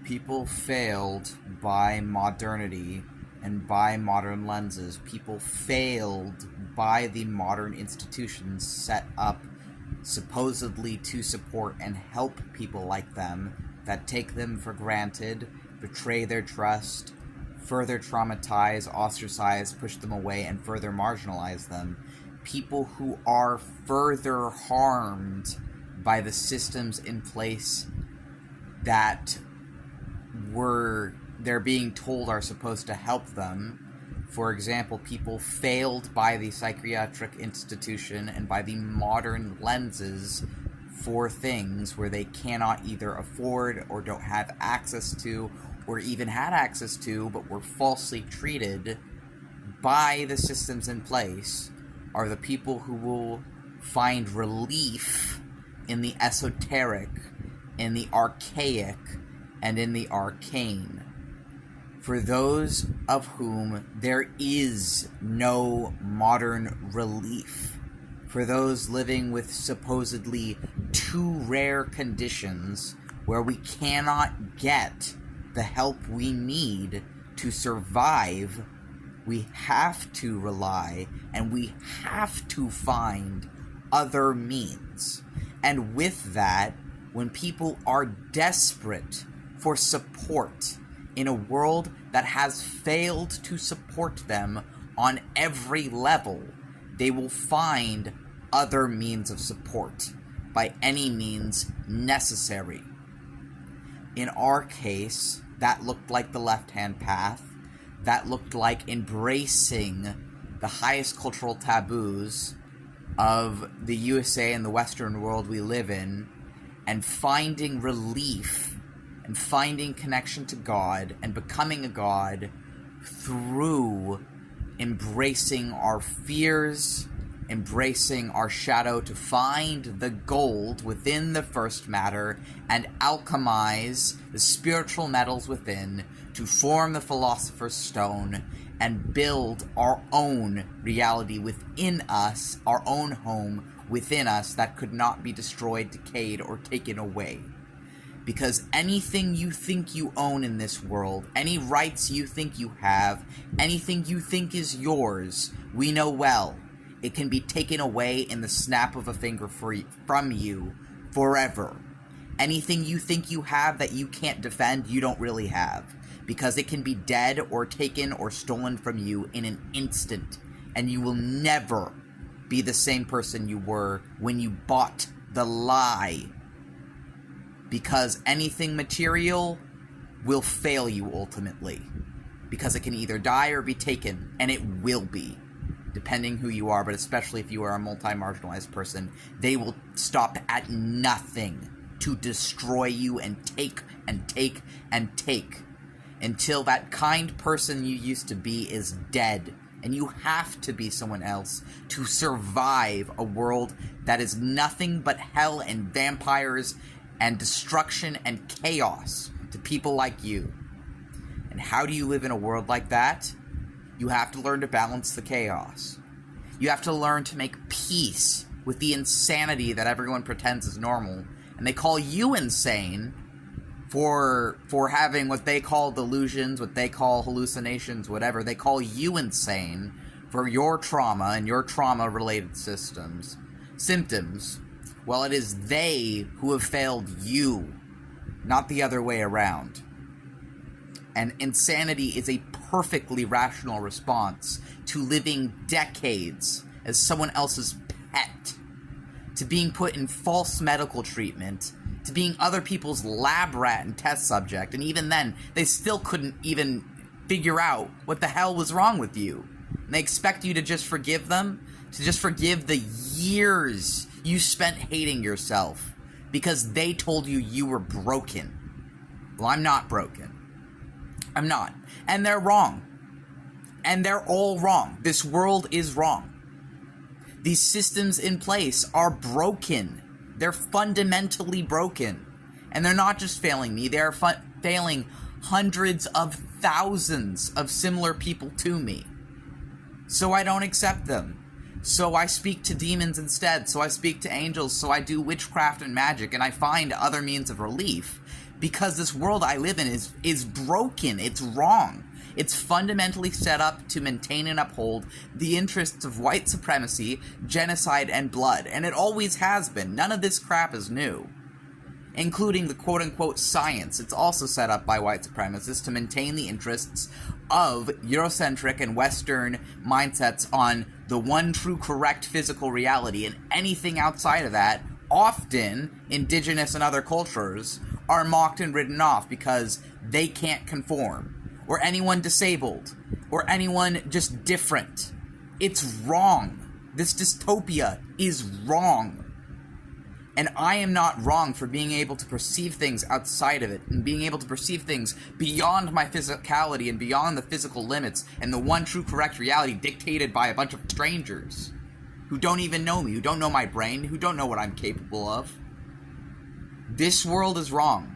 People failed by modernity and by modern lenses. People failed by the modern institutions set up supposedly to support and help people like them that take them for granted, betray their trust, further traumatize, ostracize, push them away, and further marginalize them. People who are further harmed by the systems in place that they're being told are supposed to help them. For example, people failed by the psychiatric institution and by the modern lenses for things where they cannot either afford or don't have access to, or even had access to but were falsely treated by the systems in place, are the people who will find relief in the esoteric, in the archaic, and in the arcane. For those of whom there is no modern relief, for those living with supposedly too rare conditions where we cannot get the help we need to survive, we have to rely and we have to find other means. And with that, when people are desperate for support in a world that has failed to support them on every level, they will find other means of support by any means necessary. In our case, that looked like the left-hand path. That looked like embracing the highest cultural taboos of the USA and the Western world we live in, and finding relief and finding connection to God and becoming a God through embracing our fears, embracing our shadow to find the gold within the first matter and alchemize the spiritual metals within to form the philosopher's stone and build our own reality within us, our own home within us that could not be destroyed, decayed, or taken away. Because anything you think you own in this world, any rights you think you have, anything you think is yours, we know well, it can be taken away in the snap of a finger from you forever. Anything you think you have that you can't defend, you don't really have. Because it can be dead or taken or stolen from you in an instant. And you will never be the same person you were when you bought the lie. Because anything material will fail you ultimately. Because it can either die or be taken. And it will be. Depending who you are, but especially if you are a multi-marginalized person. They will stop at nothing to destroy you and take and take and take. Until that kind person you used to be is dead. And you have to be someone else to survive a world that is nothing but hell and vampires and destruction and chaos to people like you. And how do you live in a world like that? You have to learn to balance the chaos. You have to learn to make peace with the insanity that everyone pretends is normal. And they call you insane for having what they call delusions, what they call hallucinations, whatever. They call you insane for your trauma and your trauma-related symptoms. Well, it is they who have failed you, not the other way around. And insanity is a perfectly rational response to living decades as someone else's pet, to being put in false medical treatment, to being other people's lab rat and test subject, and even then, they still couldn't even figure out what the hell was wrong with you. And they expect you to just forgive them, to just forgive the years you spent hating yourself, because they told you you were broken. Well, I'm not broken. I'm not. And they're wrong. And they're all wrong. This world is wrong. These systems in place are broken. They're fundamentally broken. And they're not just failing me, they're failing hundreds of thousands of similar people to me. So I don't accept them. So I speak to demons instead. So I speak to angels. So I do witchcraft and magic. And I find other means of relief. because this world I live in is broken. It's wrong. It's fundamentally set up to maintain and uphold the interests of white supremacy, genocide, and blood, and it always has been. None of this crap is new. Including the quote-unquote science. It's also set up by white supremacists to maintain the interests of Eurocentric and Western mindsets on the one true correct physical reality, and anything outside of that, often indigenous and other cultures, are mocked and written off because they can't conform, or anyone disabled, or anyone just different. It's wrong. This dystopia is wrong. And I am not wrong for being able to perceive things outside of it, and being able to perceive things beyond my physicality and beyond the physical limits and the one true correct reality dictated by a bunch of strangers who don't even know me, who don't know my brain, who don't know what I'm capable of. This world is wrong.